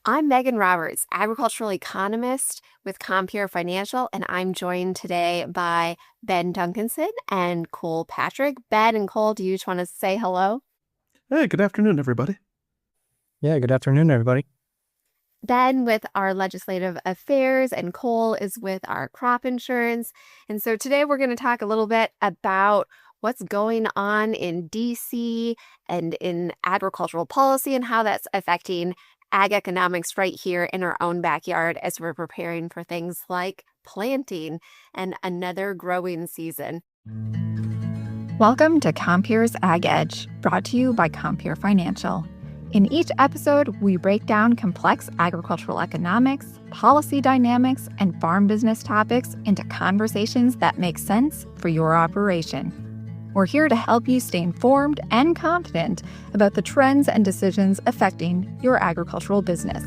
I'm Megan Roberts, agricultural economist with Compeer Financial, and I'm joined today by Ben Duncanson and Cole Patrick. Ben and Cole, do you just want to say hello? Hey, good afternoon, everybody. Yeah, good afternoon, everybody. Ben with our legislative affairs, and Cole is with our crop insurance. And so today we're going to talk a little bit about what's going on in DC and in agricultural policy and how that's affecting ag economics right here in our own backyard as we're preparing for things like planting and another growing season. Welcome to Compeer's Ag Edge, brought to you by Compeer Financial. In each episode, we break down complex agricultural economics, policy dynamics, and farm business topics into conversations that make sense for your operation. We're here to help you stay informed and confident about the trends and decisions affecting your agricultural business.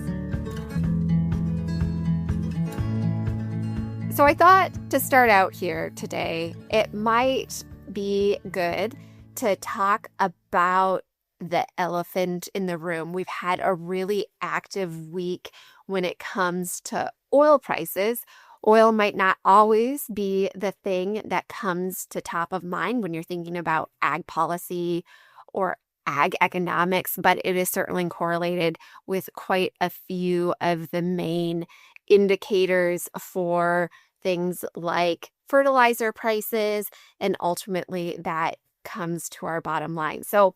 So I thought to start out here today, it might be good to talk about the elephant in the room. We've had a really active week when it comes to oil prices. Oil might not always be the thing that comes to top of mind when you're thinking about ag policy or ag economics, but it is certainly correlated with quite a few of the main indicators for things like fertilizer prices, and ultimately that comes to our bottom line. So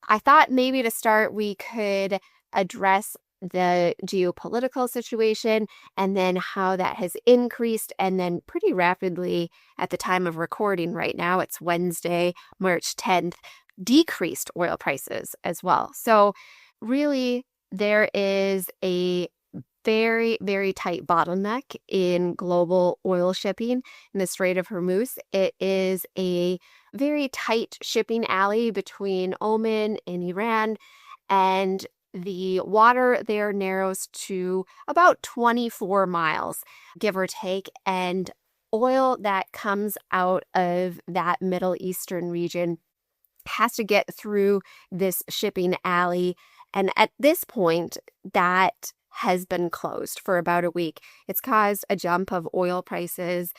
I thought maybe to start, we could address the geopolitical situation and then how that has increased and then pretty rapidly at the time of recording right now, it's Wednesday, March 10th, decreased oil prices as well. So really, there is a very, very tight bottleneck in global oil shipping in the Strait of Hormuz. It is a very tight shipping alley between Oman and Iran, and the water there narrows to about 24 miles, give or take, and oil that comes out of that Middle Eastern region has to get through this shipping alley. And at this point, that has been closed for about a week. It's caused a jump of oil prices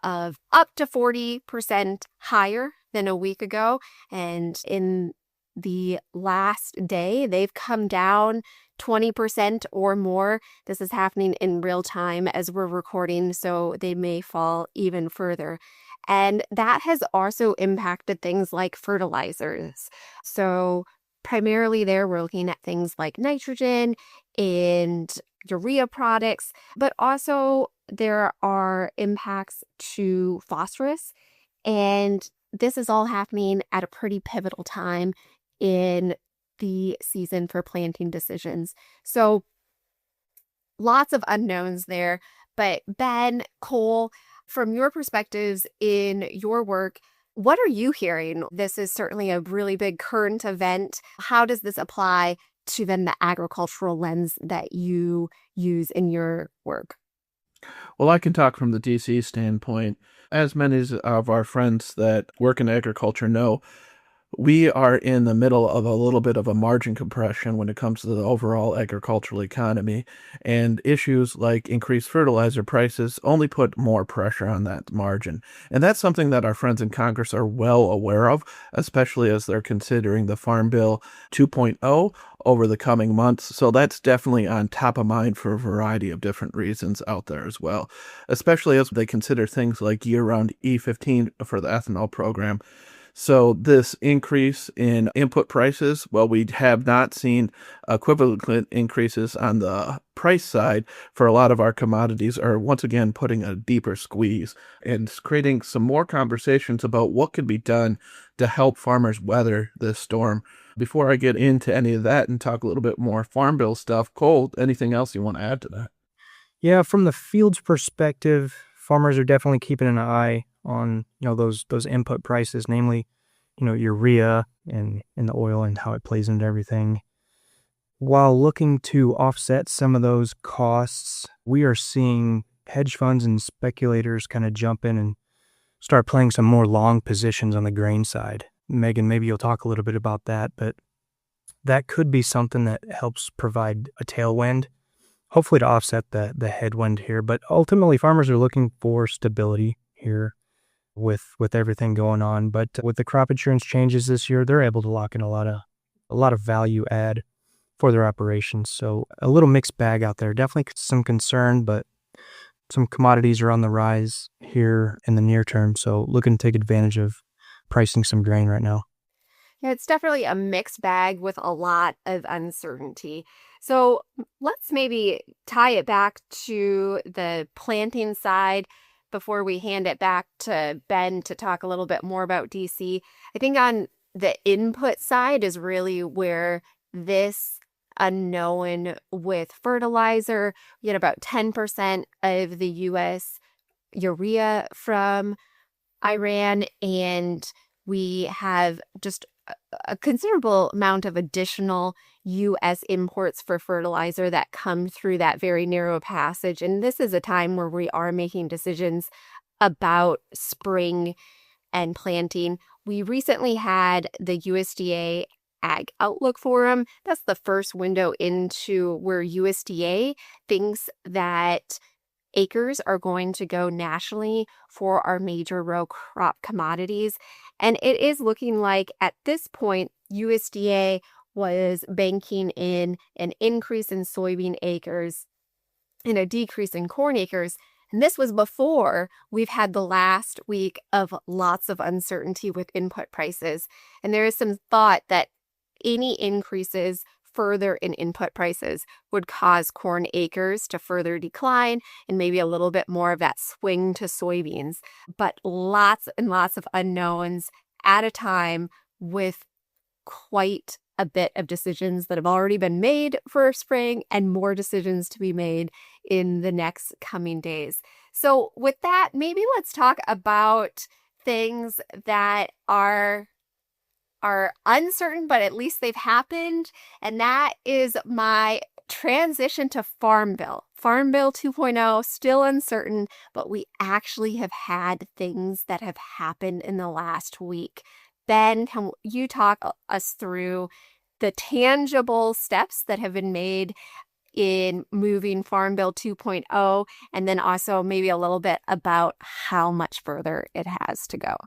of up to 40% higher than a week ago. And in the last day, they've come down 20% or more. This is happening in real time as we're recording, so they may fall even further. And that has also impacted things like fertilizers. So primarily there, we're looking at things like nitrogen and urea products, but also there are impacts to phosphorus. And this is all happening at a pretty pivotal time in the season for planting decisions. So lots of unknowns there. But Ben, Cole, from your perspectives in your work, what are you hearing? This is certainly a really big current event. How does this apply to then the agricultural lens that you use in your work? Well, I can talk from the DC standpoint. As many of our friends that work in agriculture know, we are in the middle of a little bit of a margin compression when it comes to the overall agricultural economy, and issues like increased fertilizer prices only put more pressure on that margin. And that's something that our friends in Congress are well aware of, especially as they're considering the Farm Bill 2.0 over the coming months. So that's definitely on top of mind for a variety of different reasons out there as well, especially as they consider things like year-round E15 for the ethanol program. So this increase in input prices, well, we have not seen equivalent increases on the price side for a lot of our commodities, are once again putting a deeper squeeze and creating some more conversations about what could be done to help farmers weather this storm. Before I get into any of that and talk a little bit more Farm Bill stuff, Cole, anything else you want to add to that? Yeah, from the field's perspective, farmers are definitely keeping an eye on those input prices, namely urea and the oil and how it plays into everything. While looking to offset some of those costs, we are seeing hedge funds and speculators kind of jump in and start playing some more long positions on the grain side. Megan, maybe you'll talk a little bit about that, but that could be something that helps provide a tailwind, hopefully to offset the headwind here. But ultimately, farmers are looking for stability here with everything going on. But with the crop insurance changes this year, they're able to lock in a lot of value add for their operations. So a little mixed bag out there. Definitely some concern, but some commodities are on the rise here in the near term. So looking to take advantage of pricing some grain right now. Yeah, it's definitely a mixed bag with a lot of uncertainty. So let's maybe tie it back to the planting side before we hand it back to Ben to talk a little bit more about DC. I think on the input side is really where this unknown with fertilizer, we get about 10% of the U.S. urea from Iran, and we have just a considerable amount of additional U.S. imports for fertilizer that come through that very narrow passage. And this is a time where we are making decisions about spring and planting. We recently had the USDA Ag Outlook Forum. That's the first window into where USDA thinks that acres are going to go nationally for our major row crop commodities. And it is looking like at this point, USDA was banking in an increase in soybean acres and a decrease in corn acres. And this was before we've had the last week of lots of uncertainty with input prices. And there is some thought that any increases further in input prices would cause corn acres to further decline and maybe a little bit more of that swing to soybeans. But lots and lots of unknowns at a time with quite a bit of decisions that have already been made for spring and more decisions to be made in the next coming days. So with that, maybe let's talk about things that are uncertain, but at least they've happened. And that is my transition to Farm Bill. Farm Bill 2.0, still uncertain, but we actually have had things that have happened in the last week. Ben, can you talk us through the tangible steps that have been made in moving Farm Bill 2.0, and then also maybe a little bit about how much further it has to go?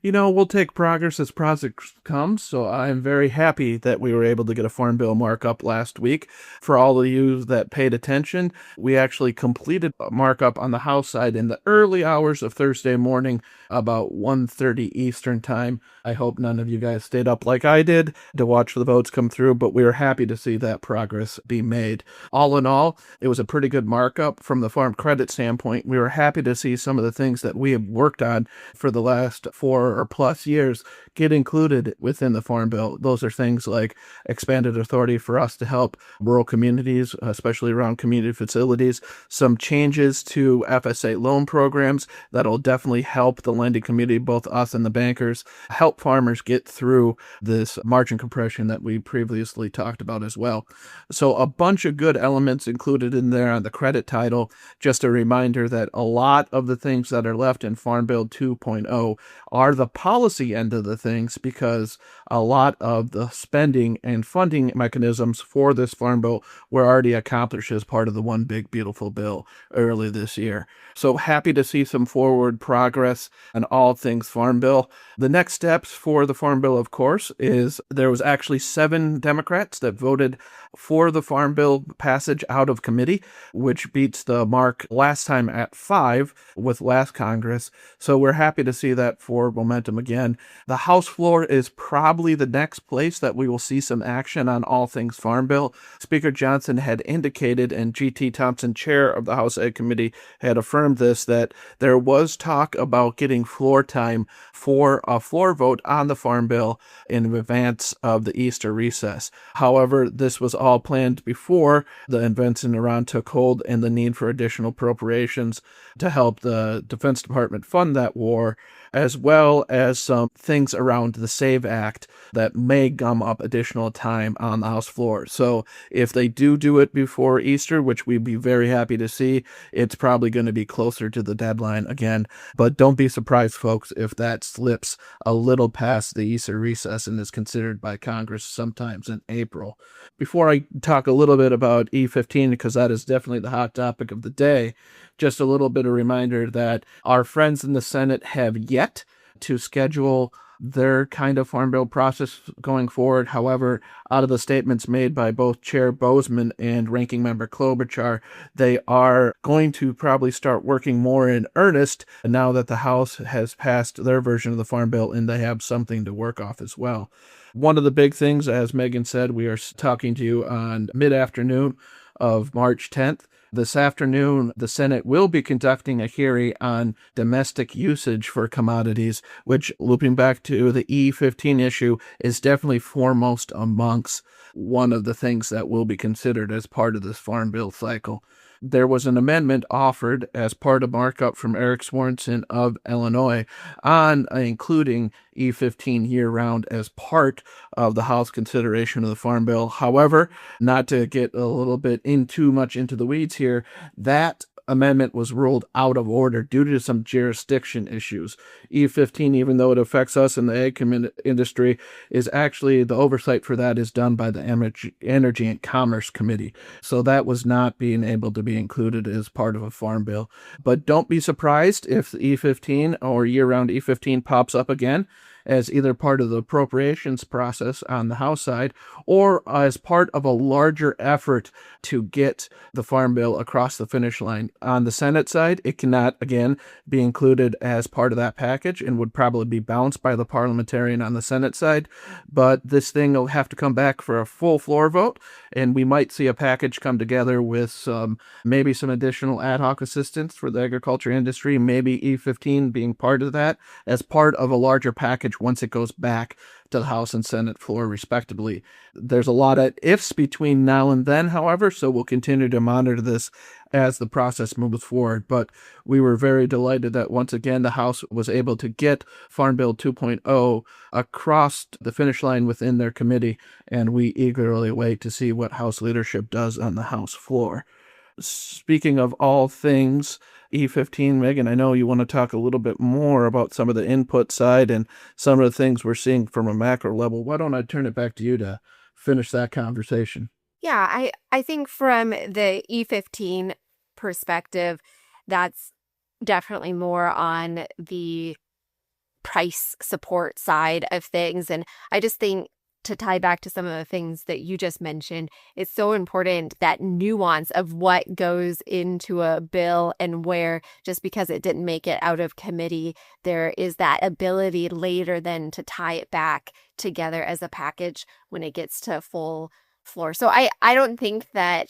We'll take progress as progress comes, so I'm very happy that we were able to get a Farm Bill markup last week. For all of you that paid attention, we actually completed a markup on the House side in the early hours of Thursday morning, about 1:30 Eastern time. I hope none of you guys stayed up like I did to watch the votes come through, but we were happy to see that progress be made. All in all, it was a pretty good markup from the farm credit standpoint. We were happy to see some of the things that we have worked on for the last 4 or plus years get included within the Farm Bill. Those are things like expanded authority for us to help rural communities, especially around community facilities, some changes to FSA loan programs that'll definitely help the lending community, both us and the bankers, help farmers get through this margin compression that we previously talked about as well. So a bunch of good elements included in there on the credit title. Just a reminder that a lot of the things that are left in Farm Bill 2.0 are the policy end of the things, because a lot of the spending and funding mechanisms for this Farm Bill were already accomplished as part of the One Big Beautiful Bill early this year. So happy to see some forward progress on all things Farm Bill. The next steps for the Farm Bill, of course, is there was actually 7 Democrats that voted for the Farm Bill passage out of committee, which beats the mark last time at 5 with last Congress. So we're happy to see that for momentum again. The House floor is probably the next place that we will see some action on all things Farm Bill. Speaker Johnson had indicated, and G.T. Thompson, chair of the House Ed Committee, had affirmed this, that there was talk about getting floor time for a floor vote on the Farm Bill in advance of the Easter recess. However, this was all planned before the events in Iran took hold and the need for additional appropriations to help the Defense Department fund that war, as well as some things around the SAVE Act that may gum up additional time on the House floor. So if they do it before Easter, which we'd be very happy to see, it's probably going to be closer to the deadline again. But don't be surprised, folks, if that slips a little past the Easter recess and is considered by Congress sometimes in April. Before I talk a little bit about E15, because that is definitely the hot topic of the day, just a little bit of reminder that our friends in the Senate have yet to schedule their kind of farm bill process going forward. However, out of the statements made by both Chair Bozeman and Ranking Member Klobuchar, they are going to probably start working more in earnest now that the House has passed their version of the farm bill and they have something to work off as well. One of the big things, as Megan said, we are talking to you on mid-afternoon of March 10th. This afternoon, the Senate will be conducting a hearing on domestic usage for commodities, which, looping back to the E15 issue, is definitely foremost amongst one of the things that will be considered as part of this farm bill cycle. There was an amendment offered as part of markup from Eric Swanson of Illinois on including E15 year-round as part of the House consideration of the Farm Bill. However, not to get a little bit too much into the weeds here, that amendment was ruled out of order due to some jurisdiction issues. E15, even though it affects us in the ag industry, is actually the oversight for that is done by the Energy and Commerce Committee. So that was not being able to be included as part of a farm bill. But don't be surprised if E15 or year-round E15 pops up again as either part of the appropriations process on the House side or as part of a larger effort to get the Farm Bill across the finish line. On the Senate side, it cannot, again, be included as part of that package and would probably be bounced by the parliamentarian on the Senate side. But this thing will have to come back for a full floor vote, and we might see a package come together with maybe some additional ad hoc assistance for the agriculture industry, maybe E15 being part of that as part of a larger package once it goes back to the House and Senate floor, respectively. There's a lot of ifs between now and then, however, so we'll continue to monitor this as the process moves forward. But we were very delighted that once again the House was able to get Farm Bill 2.0 across the finish line within their committee, and we eagerly wait to see what House leadership does on the House floor. Speaking of all things E15, Megan, I know you want to talk a little bit more about some of the input side and some of the things we're seeing from a macro level. Why don't I turn it back to you to finish that conversation? Yeah, I think from the E15 perspective, that's definitely more on the price support side of things. And I just think to tie back to some of the things that you just mentioned, it's so important that nuance of what goes into a bill and where, just because it didn't make it out of committee, there is that ability later then to tie it back together as a package when it gets to full floor. So I don't think that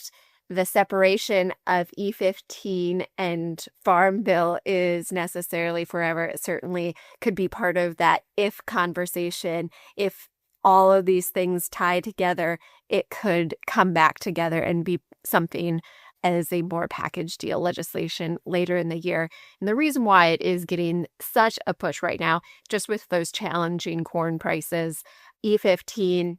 the separation of E15 and Farm Bill is necessarily forever. It certainly could be part of that if conversation. If all of these things tie together, it could come back together and be something as a more package deal legislation later in the year. And the reason why it is getting such a push right now, just with those challenging corn prices, E15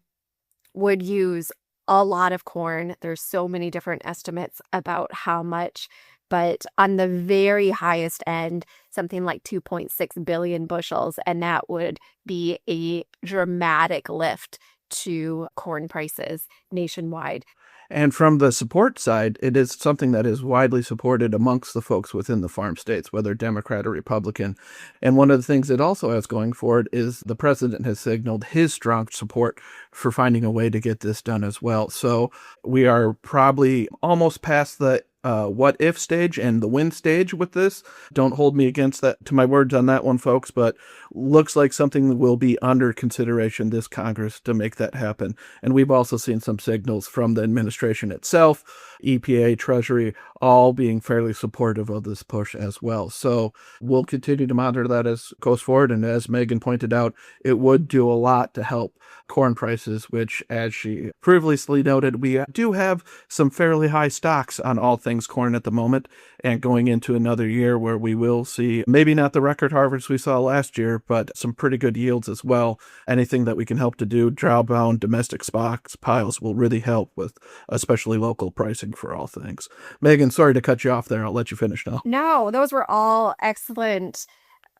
would use a lot of corn. There's so many different estimates about how much, but on the very highest end, something like 2.6 billion bushels, and that would be a dramatic lift to corn prices nationwide. And from the support side, it is something that is widely supported amongst the folks within the farm states, whether Democrat or Republican. And one of the things it also has going for it is the president has signaled his strong support for finding a way to get this done as well. So we are probably almost past the what if stage and the win stage with this. Don't hold me against that to my words on that one, folks, but looks like something that will be under consideration this Congress to make that happen. And we've also seen some signals from the administration itself, EPA, Treasury, all being fairly supportive of this push as well. So we'll continue to monitor that as it goes forward. And as Megan pointed out, it would do a lot to help corn prices, which, as she previously noted, we do have some fairly high stocks on all things corn at the moment, and going into another year where we will see maybe not the record harvest we saw last year, but some pretty good yields as well. Anything that we can help to do, drought-bound domestic stockpiles will really help with especially local pricing for all things. Megan, sorry to cut you off there. I'll let you finish now. No, those were all excellent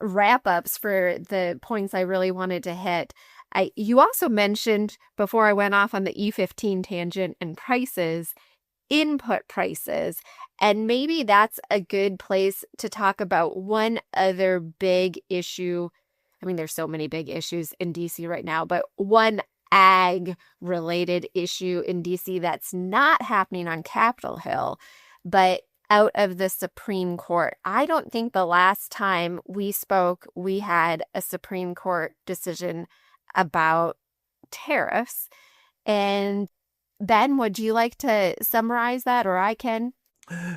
wrap-ups for the points I really wanted to hit. You also mentioned, before I went off on the E15 tangent and prices, input prices. And maybe that's a good place to talk about one other big issue. I mean, there's so many big issues in DC right now, but one ag-related issue in DC that's not happening on Capitol Hill, but out of the Supreme Court. I don't think the last time we spoke, we had a Supreme Court decision about tariffs. And Ben, would you like to summarize that, or I can?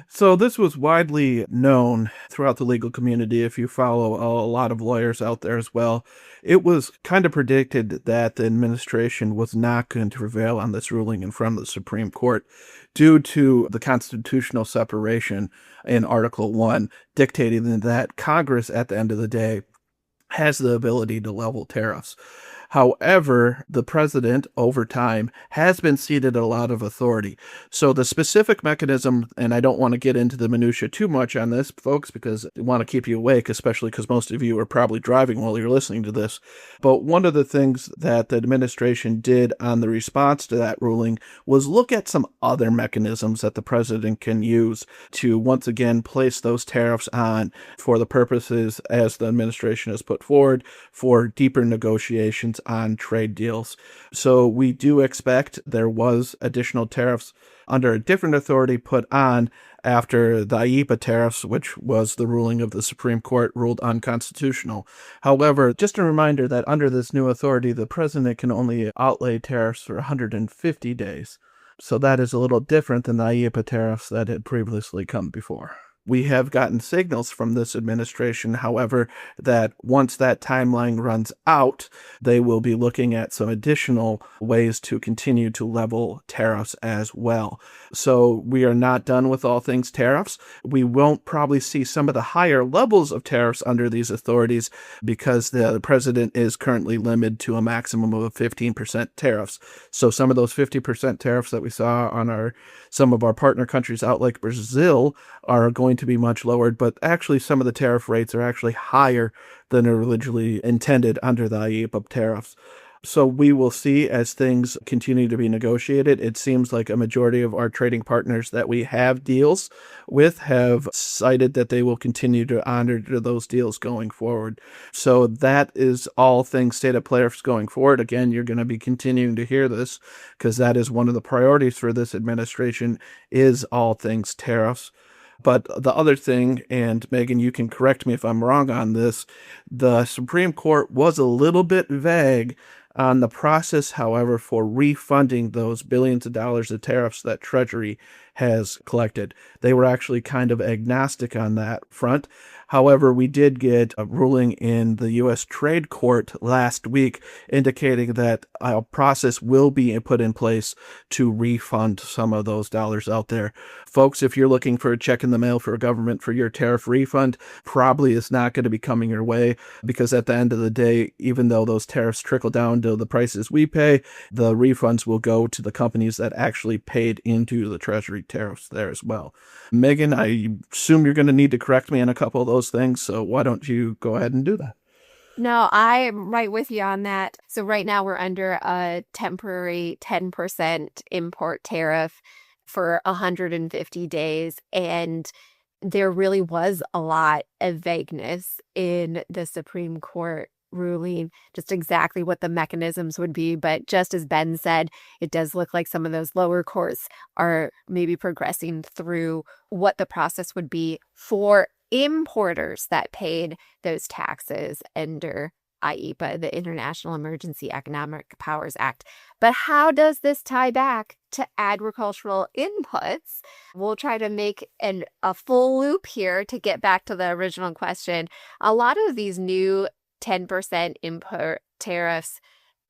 So this was widely known throughout the legal community. If you follow a lot of lawyers out there as well, it was kind of predicted that the administration was not going to prevail on this ruling in front of the Supreme Court due to the constitutional separation in Article 1, dictating that Congress, at the end of the day, has the ability to level tariffs. However, the president, over time, has been ceded a lot of authority. So the specific mechanism, and I don't want to get into the minutia too much on this, folks, because I want to keep you awake, especially because most of you are probably driving while you're listening to this. But one of the things that the administration did on the response to that ruling was look at some other mechanisms that the president can use to once again place those tariffs on for the purposes, as the administration has put forward, for deeper negotiations on trade deals. So we do expect there was additional tariffs under a different authority put on after the IEEPA tariffs, which was the ruling of the Supreme Court, ruled unconstitutional. However, just a reminder that under this new authority, the president can only outlay tariffs for 150 days. So that is a little different than the IEEPA tariffs that had previously come before. We have gotten signals from this administration, however, that once that timeline runs out, they will be looking at some additional ways to continue to level tariffs as well. So we are not done with all things tariffs. We won't probably see some of the higher levels of tariffs under these authorities because the president is currently limited to a maximum of 15% tariffs. So some of those 50% tariffs that we saw on some of our partner countries out like Brazil are going to be much lowered, but actually some of the tariff rates are actually higher than originally intended under the IEEPA tariffs. So we will see as things continue to be negotiated. It seems like a majority of our trading partners that we have deals with have cited that they will continue to honor those deals going forward. So that is all things state of tariffs going forward. Again, you're going to be continuing to hear this because that is one of the priorities for this administration is all things tariffs. But the other thing, and Megan, you can correct me if I'm wrong on this, the Supreme Court was a little bit vague on the process, however, for refunding those billions of dollars of tariffs that Treasury has collected. They were actually kind of agnostic on that front. However, we did get a ruling in the U.S. Trade Court last week indicating that a process will be put in place to refund some of those dollars out there. Folks, if you're looking for a check in the mail for a government for your tariff refund, probably is not going to be coming your way because at the end of the day, even though those tariffs trickle down to the prices we pay, the refunds will go to the companies that actually paid into the Treasury tariffs there as well. Megan, I assume you're going to need to correct me on a couple of those things, so why don't you go ahead and do that? No, I'm right with you on that. So right now we're under a temporary 10% import tariff for 150 days, and there really was a lot of vagueness in the Supreme Court ruling, just exactly what the mechanisms would be. But just as Ben said, it does look like some of those lower courts are maybe progressing through what the process would be for importers that paid those taxes under IEPA, the International Emergency Economic Powers Act. But how does this tie back to agricultural inputs? We'll try to make a full loop here to get back to the original question. A lot of these new 10% import tariffs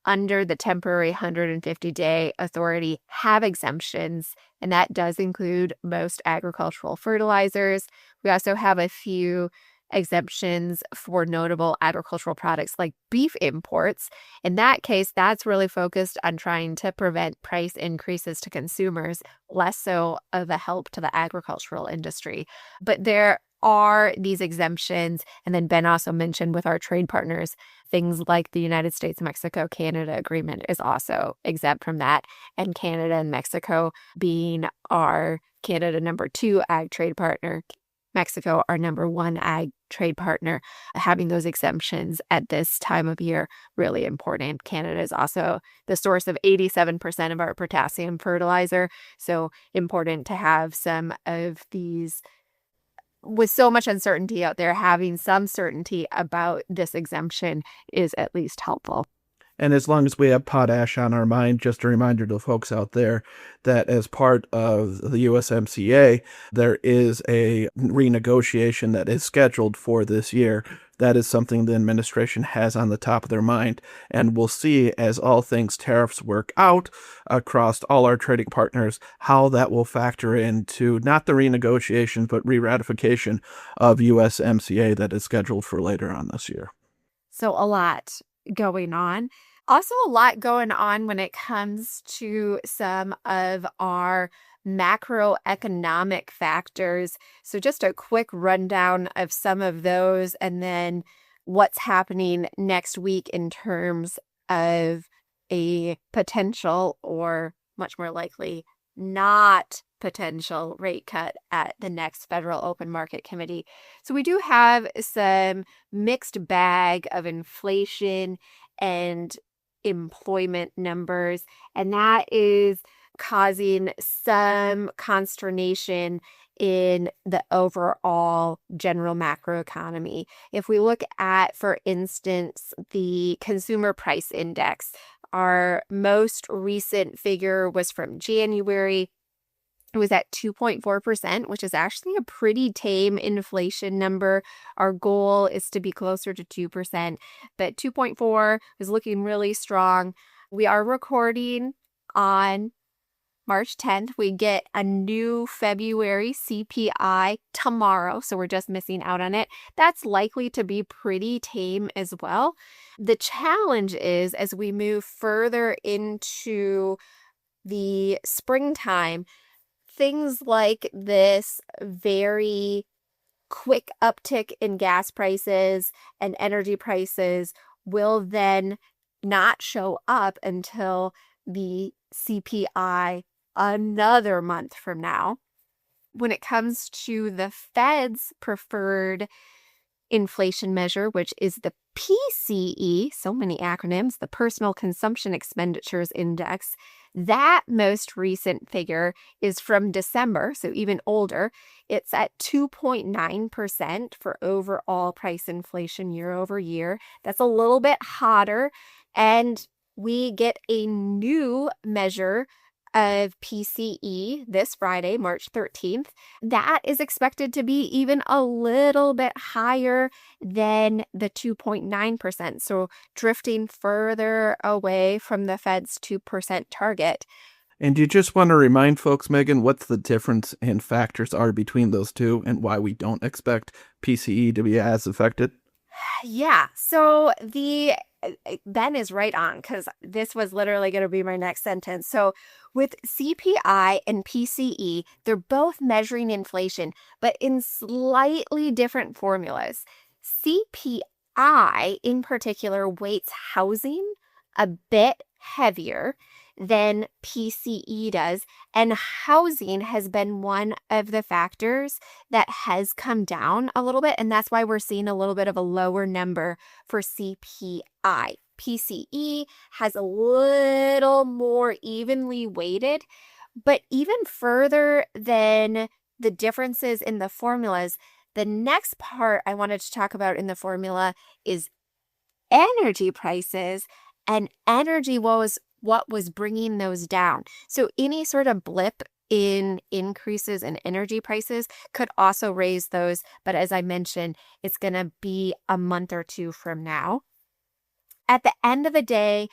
under the temporary 150-day authority have exemptions, and that does include most agricultural fertilizers. We also have a few exemptions for notable agricultural products like beef imports. In that case, that's really focused on trying to prevent price increases to consumers, less so of a help to the agricultural industry. But there are these exemptions, and then Ben also mentioned with our trade partners, things like the United States-Mexico-Canada agreement is also exempt from that, and Canada and Mexico being our Canada number 2 ag trade partner, Mexico, our number 1 ag trade partner, having those exemptions at this time of year, really important. Canada is also the source of 87% of our potassium fertilizer, so important to have some of these. With so much uncertainty out there, having some certainty about this exemption is at least helpful. And as long as we have potash on our mind, just a reminder to folks out there that as part of the USMCA, there is a renegotiation that is scheduled for this year. That is something the administration has on the top of their mind. And we'll see, as all things tariffs work out across all our trading partners, how that will factor into not the renegotiation, but re-ratification of USMCA that is scheduled for later on this year. So a lot going on. Also, a lot going on when it comes to some of our macroeconomic factors. So just a quick rundown of some of those, and then what's happening next week in terms of a potential, or much more likely not potential, rate cut at the next Federal Open Market Committee. So we do have some mixed bag of inflation and employment numbers, and that is causing some consternation in the overall general macroeconomy. If we look at, for instance, the consumer price index, our most recent figure was from January. It was at 2.4%, which is actually a pretty tame inflation number. Our goal is to be closer to 2%, but 2.4 is looking really strong. We are recording on March 10th. We get a new February CPI tomorrow, so we're just missing out on it. That's likely to be pretty tame as well. The challenge is, as we move further into the springtime, things like this very quick uptick in gas prices and energy prices will then not show up until the CPI another month from now. When it comes to the Fed's preferred inflation measure, which is the PCE, so many acronyms, the Personal Consumption Expenditures Index, that most recent figure is from December, so even older. It's at 2.9% for overall price inflation year over year. That's a little bit hotter. And we get a new measure of PCE this Friday, March 13th. That is expected to be even a little bit higher than the 2.9%. So drifting further away from the Fed's 2% target. And do you just want to remind folks, Megan, what's the difference in factors are between those two and why we don't expect PCE to be as affected? Yeah, so Ben is right on, because this was literally going to be my next sentence. So with CPI and PCE, they're both measuring inflation, but in slightly different formulas. CPI in particular weights housing a bit heavier than PCE does, and housing has been one of the factors that has come down a little bit, and that's why we're seeing a little bit of a lower number for CPI. PCE has a little more evenly weighted, but even further than the differences in the formulas, the next part I wanted to talk about in the formula is energy prices, and energy was what was bringing those down. So any sort of blip in increases in energy prices could also raise those. But as I mentioned, it's going to be a month or two from now. At the end of the day,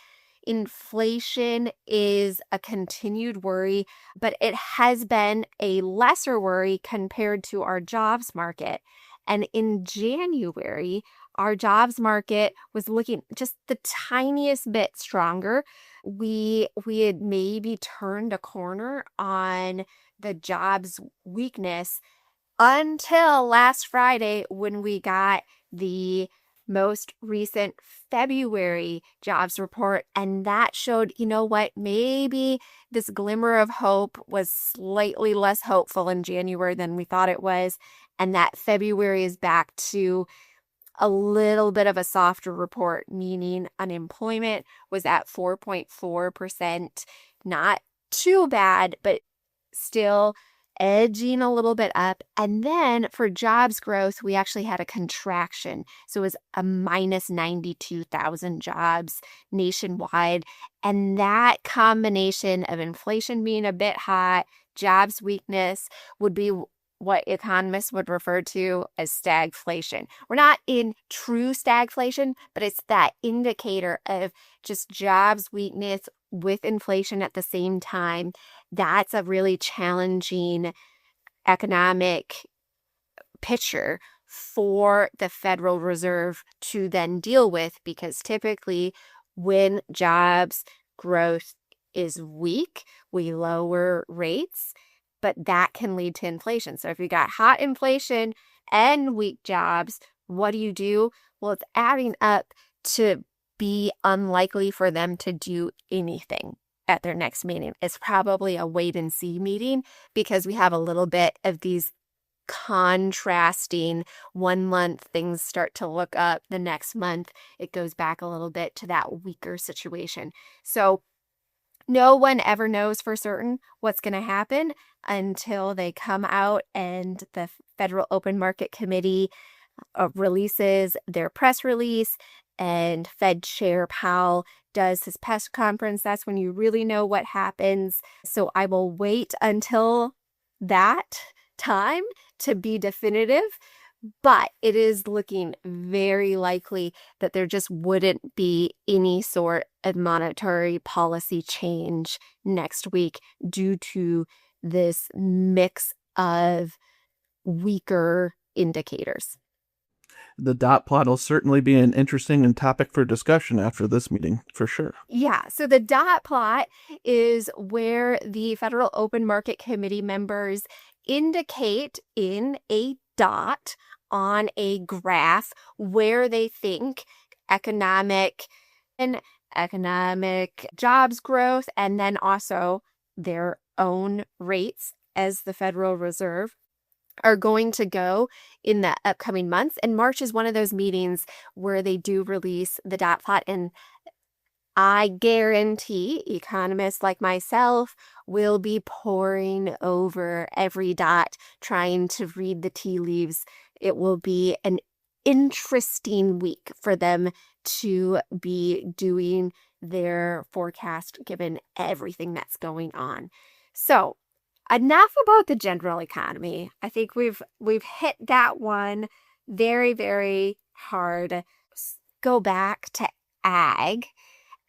inflation is a continued worry, but it has been a lesser worry compared to our jobs market. And in January, our jobs market was looking just the tiniest bit stronger. We had maybe turned a corner on the jobs weakness until last Friday when we got the most recent February jobs report. And that showed, you know what, maybe this glimmer of hope was slightly less hopeful in January than we thought it was. And that February is back to a little bit of a softer report, meaning unemployment was at 4.4%. Not too bad, but still edging a little bit up. And then for jobs growth, we actually had a contraction. So it was a minus 92,000 jobs nationwide. And that combination of inflation being a bit hot, jobs weakness would be what economists would refer to as stagflation. We're not in true stagflation, but it's that indicator of just jobs weakness with inflation at the same time. That's a really challenging economic picture for the Federal Reserve to then deal with, because typically when jobs growth is weak, we lower rates, but that can lead to inflation. So if you got hot inflation and weak jobs, what do? Well, it's adding up to be unlikely for them to do anything at their next meeting. It's probably a wait and see meeting, because we have a little bit of these contrasting 1 month things start to look up, the next month it goes back a little bit to that weaker situation. So no one ever knows for certain what's going to happen until they come out and the Federal Open Market Committee releases their press release and Fed Chair Powell does his press conference. That's when you really know what happens. So I will wait until that time to be definitive, but it is looking very likely that there just wouldn't be any sort of monetary policy change next week due to this mix of weaker indicators. The dot plot will certainly be an interesting topic for discussion after this meeting, for sure. Yeah, so the dot plot is where the Federal Open Market Committee members indicate in a dot on a graph where they think economic jobs growth, and then also their own rates as the Federal Reserve are going to go in the upcoming months. And March is one of those meetings where they do release the dot plot. And I guarantee economists like myself will be poring over every dot, trying to read the tea leaves. It will be an interesting week for them to be doing their forecast given everything that's going on. So enough about the general economy. I think we've hit that one very, very hard. Go back to ag.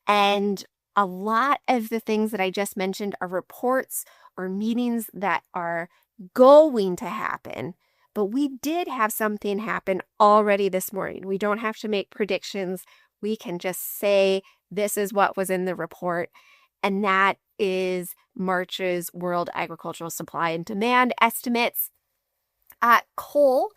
And a lot of the things that I just mentioned are reports or meetings that are going to happen. But we did have something happen already this morning. We don't have to make predictions. We can just say this is what was in the report. And that is March's World Agricultural Supply and Demand estimates. Cole,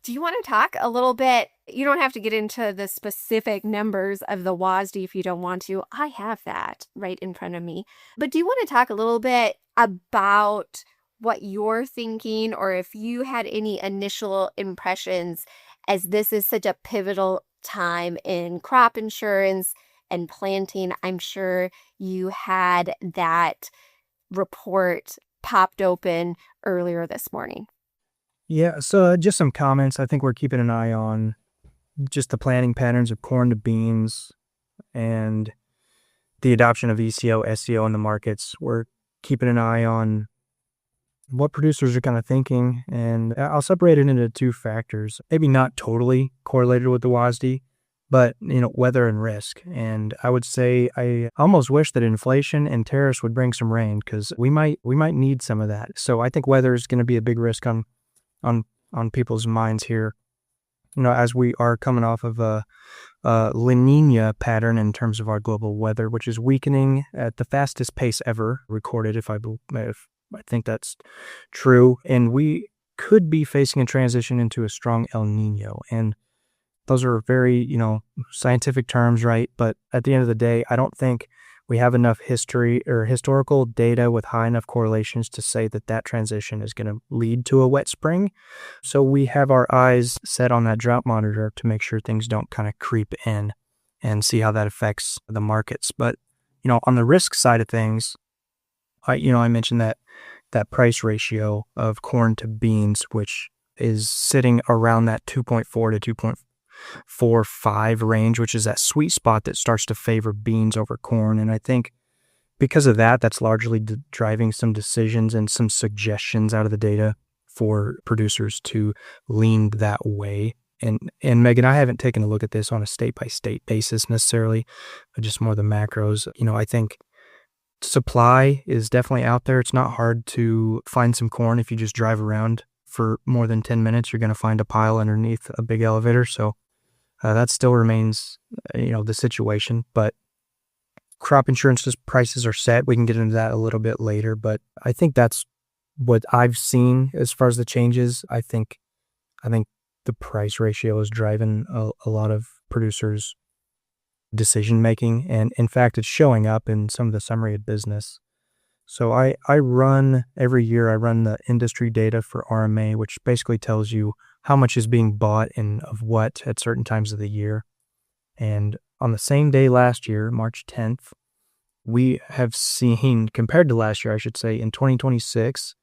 do you want to talk a little bit? You don't have to get into the specific numbers of the WASDE if you don't want to. I have that right in front of me. But do you want to talk a little bit about what you're thinking, or if you had any initial impressions, as this is such a pivotal time in crop insurance and planting? I'm sure you had that report popped open earlier this morning. Yeah, so just some comments. I think we're keeping an eye on just the planting patterns of corn to beans and the adoption of ECO, SEO in the markets. We're keeping an eye on what producers are kind of thinking, and I'll separate it into two factors. Maybe not totally correlated with the WASDE, but weather and risk. And I would say I almost wish that inflation and tariffs would bring some rain, because we might need some of that. So I think weather is going to be a big risk on people's minds here. As we are coming off of a La Nina pattern in terms of our global weather, which is weakening at the fastest pace ever recorded, if I think that's true. And we could be facing a transition into a strong El Nino. And those are very, scientific terms, right? But at the end of the day, I don't think we have enough history or historical data with high enough correlations to say that transition is going to lead to a wet spring. So we have our eyes set on that drought monitor to make sure things don't kind of creep in and see how that affects the markets. But, on the risk side of things, I mentioned that price ratio of corn to beans, which is sitting around that 2.4 to 2.45 range, which is that sweet spot that starts to favor beans over corn. And I think because of that's largely driving some decisions and some suggestions out of the data for producers to lean that way. And Megan, I haven't taken a look at this on a state-by-state basis necessarily, but just more the macros. I think supply is definitely out there. It's not hard to find some corn. If you just drive around for more than 10 minutes, you're going to find a pile underneath a big elevator. So that still remains, the situation. But crop insurance prices are set. We can get into that a little bit later. But I think that's what I've seen as far as the changes. I think the price ratio is driving a lot of producers' decision making, and in fact it's showing up in some of the summary of business. So every year I run the industry data for RMA, which basically tells you how much is being bought and of what at certain times of the year. And on the same day last year, March 10th, we have seen, compared to last year I should say, in 2026,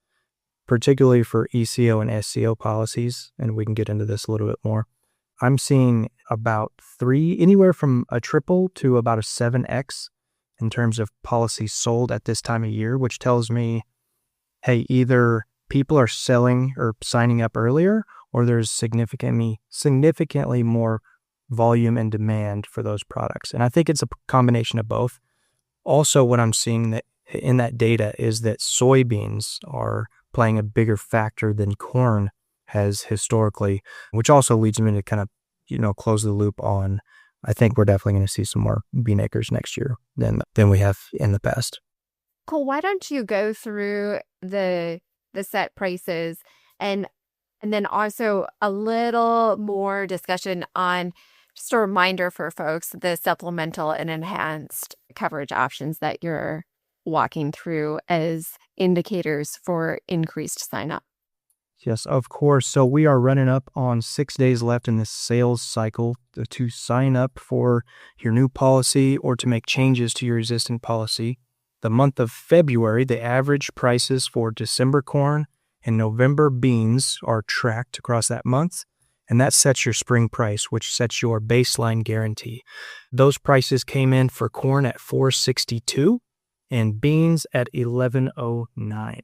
particularly for ECO and SEO policies, and we can get into this a little bit more, I'm seeing about anywhere from a triple to about a 7x in terms of policies sold at this time of year, which tells me, hey, either people are selling or signing up earlier, or there's significantly more volume and demand for those products. And I think it's a combination of both. Also, what I'm seeing in that data is that soybeans are playing a bigger factor than corn has historically, which also leads me to kind of, close the loop on, I think we're definitely going to see some more bean acres next year than we have in the past. Cool. Why don't you go through the set prices and then also a little more discussion on, just a reminder for folks, the supplemental and enhanced coverage options that you're walking through as indicators for increased sign up. Yes, of course. So we are running up on 6 days left in this sales cycle to sign up for your new policy or to make changes to your existing policy. The month of February, the average prices for December corn and November beans are tracked across that month, and that sets your spring price, which sets your baseline guarantee. Those prices came in for corn at $4.62 and beans at $11.09.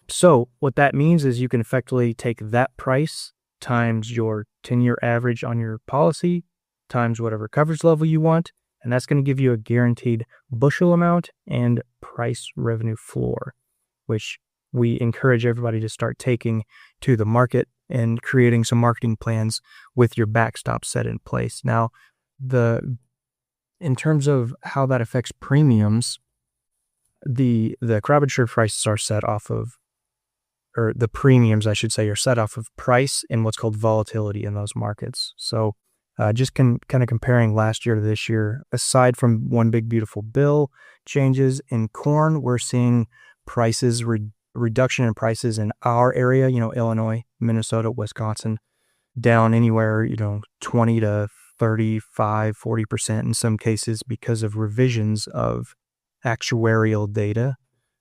So what that means is you can effectively take that price times your 10-year average on your policy times whatever coverage level you want, and that's going to give you a guaranteed bushel amount and price revenue floor, which we encourage everybody to start taking to the market and creating some marketing plans with your backstop set in place. Now, in terms of how that affects premiums, the crop insurance prices are set off of, or the premiums, I should say, are set off of price and what's called volatility in those markets. So just kind of comparing last year to this year, aside from one big beautiful bill changes in corn, we're seeing prices, reduction in prices in our area, Illinois, Minnesota, Wisconsin, down anywhere, 20 to 35, 40% in some cases because of revisions of actuarial data.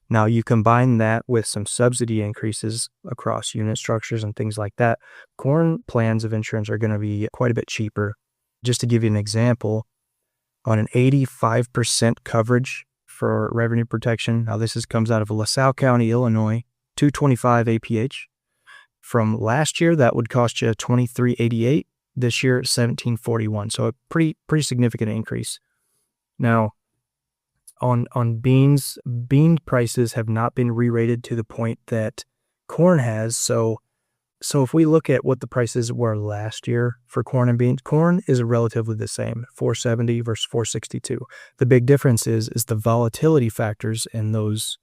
Now, you combine that with some subsidy increases across unit structures and things like that, corn plans of insurance are going to be quite a bit cheaper Just to give you an example, on an 85% coverage for revenue protection, now comes out of LaSalle County, Illinois, 225 APH. From last year, that would cost you $23.88. This year, $17.41. So a pretty significant increase. Now, on beans, bean prices have not been re-rated to the point that corn has. So if we look at what the prices were last year for corn and beans, corn is relatively the same, $4.70 versus $4.62. The big difference is the volatility factors in those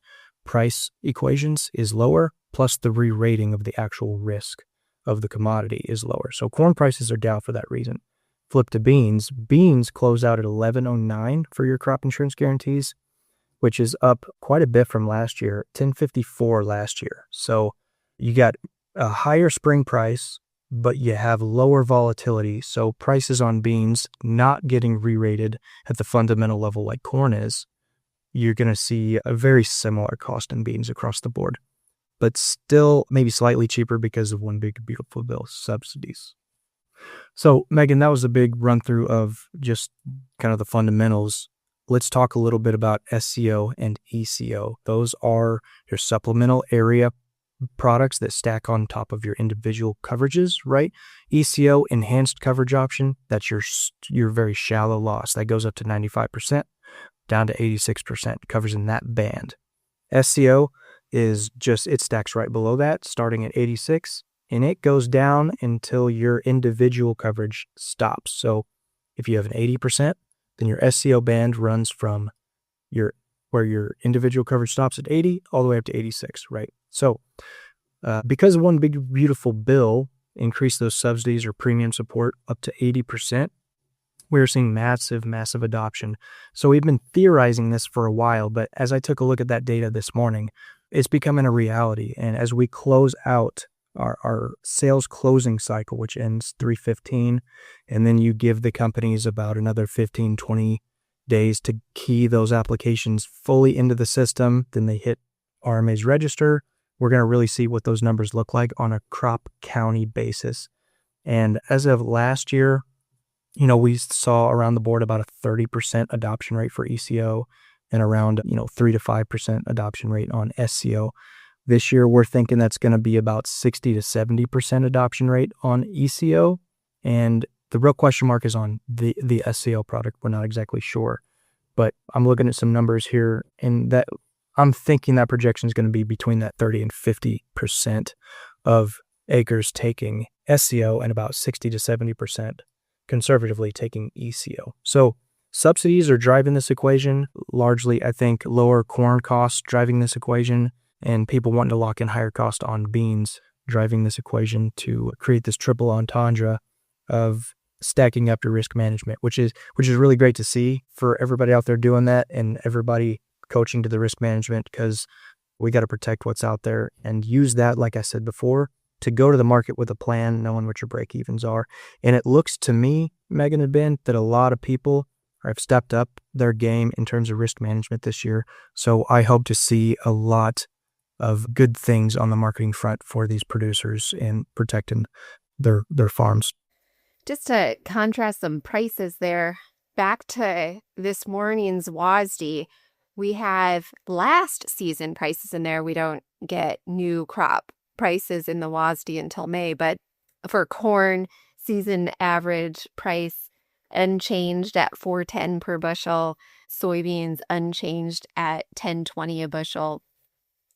price equations is lower, plus the re-rating of the actual risk of the commodity is lower. So corn prices are down for that reason. Flip to beans. Beans close out at $11.09 for your crop insurance guarantees, which is up quite a bit from last year, $10.54 last year. So you got a higher spring price, but you have lower volatility. So prices on beans not getting re-rated at the fundamental level like corn is, you're going to see a very similar cost in beans across the board, but still maybe slightly cheaper because of one big beautiful bill subsidies. So Megan, that was a big run through of just kind of the fundamentals. Let's talk a little bit about SCO and ECO. Those are your supplemental area products that stack on top of your individual coverages, right? ECO, enhanced coverage option, that's your very shallow loss. That goes up to 95%, down to 86%, covers in that band. SCO is it stacks right below that, starting at 86, and it goes down until your individual coverage stops. So if you have an 80%, then your SCO band runs from where your individual coverage stops at 80 all the way up to 86, right? So because one big beautiful bill increased those subsidies or premium support up to 80%, we're seeing massive adoption. So we've been theorizing this for a while, but as I took a look at that data this morning, it's becoming a reality. And as we close out our sales closing cycle, which ends 3/15, and then you give the companies about another 15, 20 days to key those applications fully into the system, then they hit RMA's register. We're going to really see what those numbers look like on a crop county basis. And as of last year, we saw around the board about a 30% adoption rate for ECO and around 3 to 5% adoption rate on SCO. This year, we're thinking that's going to be about 60 to 70% adoption rate on ECO. And the real question mark is on the SCO product. We're not exactly sure, but I'm looking at some numbers here, and that I'm thinking that projection is going to be between that 30 and 50% of acres taking SCO and about 60 to 70% conservatively taking ECO. So subsidies are driving this equation. Largely, I think lower corn costs driving this equation, and people wanting to lock in higher cost on beans driving this equation to create this triple entendre of stacking up your risk management, which is really great to see for everybody out there doing that and everybody coaching to the risk management, because we got to protect what's out there and use that, like I said before, to go to the market with a plan, knowing what your break evens are. And it looks to me, Megan and Ben, that a lot of people have stepped up their game in terms of risk management this year. So I hope to see a lot of good things on the marketing front for these producers in protecting their farms. Just to contrast some prices there, back to this morning's WASD, we have last season prices in there. We don't get new crop prices in the WASD until May, but for corn, season average price unchanged at $4.10 per bushel, soybeans unchanged at $10.20 a bushel.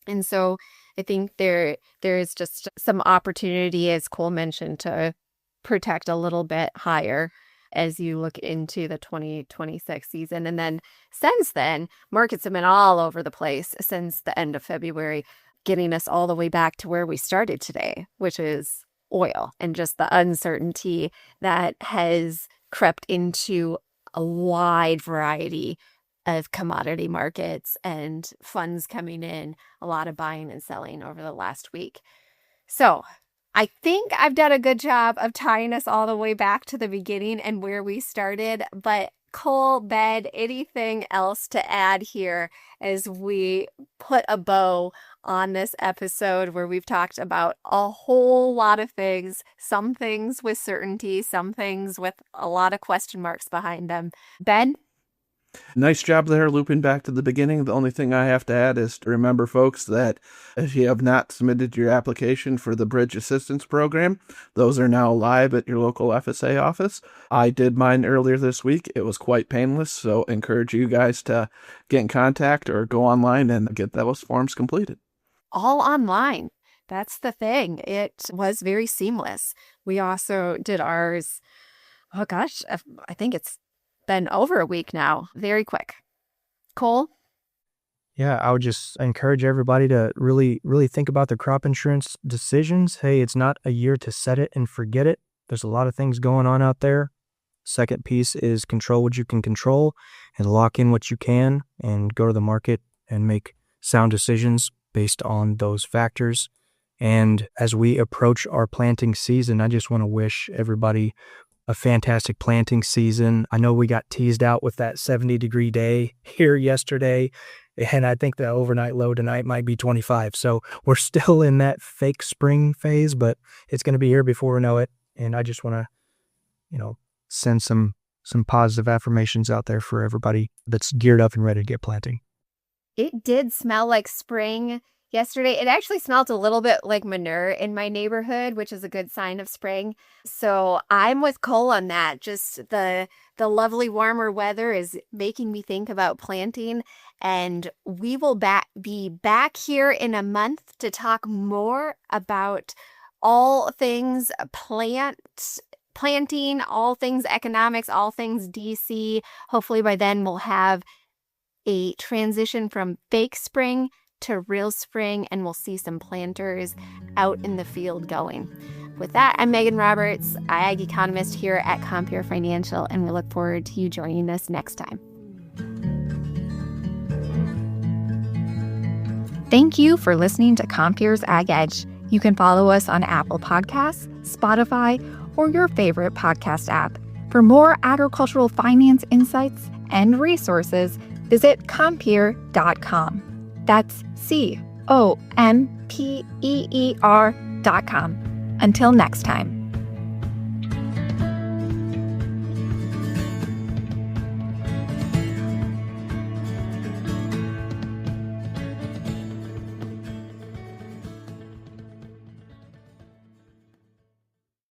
And so I think there is just some opportunity, as Cole mentioned, to protect a little bit higher as you look into the 2026 season. And then since then, markets have been all over the place since the end of February, getting us all the way back to where we started today, which is oil, and just the uncertainty that has crept into a wide variety of commodity markets and funds coming in, a lot of buying and selling over the last week. So I think I've done a good job of tying us all the way back to the beginning and where we started. But Cole, Ben, anything else to add here as we put a bow on this episode where we've talked about a whole lot of things, some things with certainty, some things with a lot of question marks behind them. Ben? Nice job there, looping back to the beginning. The only thing I have to add is to remember, folks, that if you have not submitted your application for the Bridge Assistance Program, those are now live at your local FSA office. I did mine earlier this week. It was quite painless, so encourage you guys to get in contact or go online and get those forms completed. All online. That's the thing. It was very seamless. We also did ours, oh gosh, I think it's been over a week now. Very quick. Cole? Yeah, I would just encourage everybody to really, really think about their crop insurance decisions. Hey, it's not a year to set it and forget it. There's a lot of things going on out there. Second piece is control what you can control and lock in what you can and go to the market and make sound decisions based on those factors. And as we approach our planting season, I just want to wish everybody a fantastic planting season. I know we got teased out with that 70-degree day here yesterday, and I think the overnight low tonight might be 25. So we're still in that fake spring phase, but it's going to be here before we know it. And I just want to, send some positive affirmations out there for everybody that's geared up and ready to get planting. It did smell like spring yesterday. It actually smelled a little bit like manure in my neighborhood, which is a good sign of spring. So I'm with Cole on that. Just the lovely warmer weather is making me think about planting. And we will be back here in a month to talk more about all things planting, all things economics, all things DC. Hopefully by then we'll have a transition from fake spring to real spring, and we'll see some planters out in the field going. With that, I'm Megan Roberts, Ag Economist here at Compeer Financial, and we look forward to you joining us next time. Thank you for listening to Compeer's Ag Edge. You can follow us on Apple Podcasts, Spotify, or your favorite podcast app. For more agricultural finance insights and resources, visit compeer.com. That's COMPEER.com. Until next time.